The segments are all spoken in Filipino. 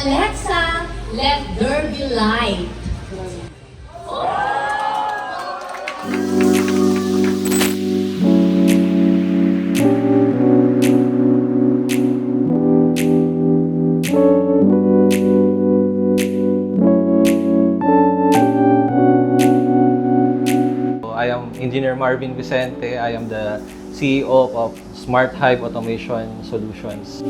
Alexa, let there be light. I am Engineer Marvin Vicente. I am the CEO of Smart Hive Automation Solutions.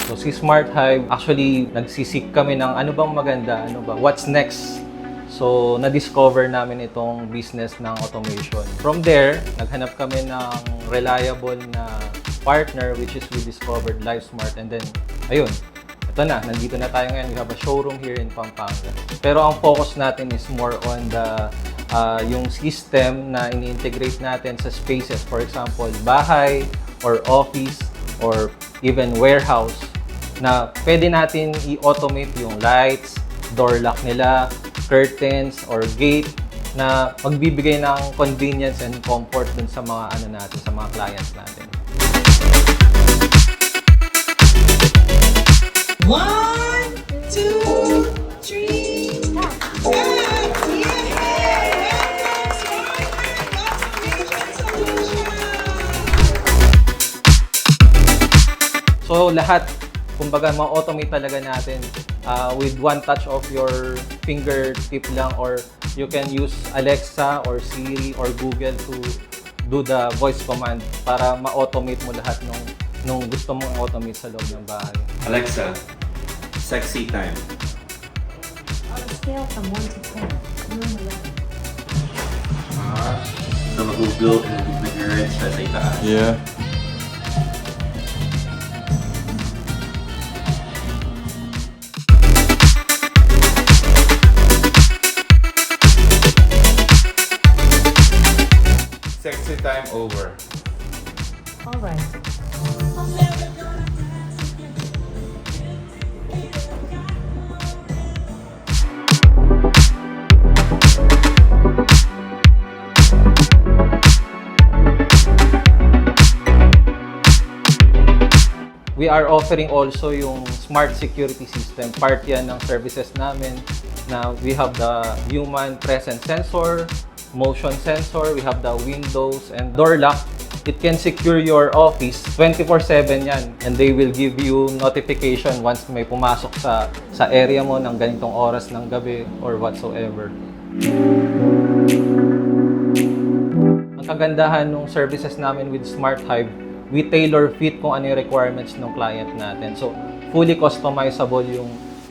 So si Smart Hive, actually nagsisik kami ng ano bang maganda, what's next. So na-discover namin itong business ng automation. From there, naghanap kami ng reliable na partner, which is we discovered LiveSmart, and then ayun, ito na, nandito na tayo ngayon. We have a showroom here in Pampanga. Pero ang focus natin is more on the yung system na ini-integrate natin sa spaces. For example, bahay or office or even warehouse na pwede natin i-automate yung lights, door lock nila, curtains or gate na magbibigay ng convenience and comfort dun sa mga natin, sa mga clients natin. 1, 2, 3, So lahat, kumbaga ma-automate talaga natin with one touch of your fingertip lang, or you can use Alexa or Siri or Google to do the voice command para ma-automate mo lahat nung gusto mong automate sa loob ng bahay. Alexa, sexy time. On a scale from 1 to 10, room 11. So mag-google and nag-red siya sa itaas. Yeah. Sexy time over. All right. We are offering also yung smart security system. Part yan ng services namin na we have the human presence sensor, motion sensor, we have the windows and door lock. It can secure your office 24/7 yan, and they will give you notification once may pumasok sa area mo ng ganitong oras ng gabi or whatsoever. Ang kagandahan ng services namin with Smart Hive, we tailor fit kung ano yung requirements ng client natin. So, fully customizable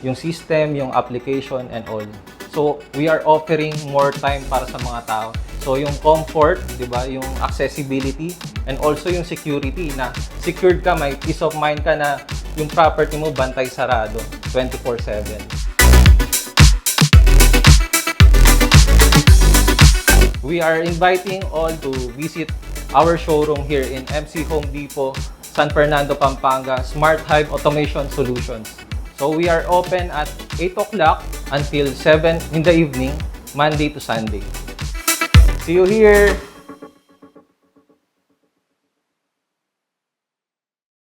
yung system, yung application, and all. So, we are offering more time para sa mga tao. So, yung comfort, di ba? Yung accessibility, and also yung security na secured ka, may peace of mind ka na yung property mo bantay sarado 24/7. We are inviting all to visit our showroom here in MC Home Depot, San Fernando, Pampanga, Smart Hive Automation Solutions. So we are open at 8 o'clock until 7 in the evening, Monday to Sunday. See you here!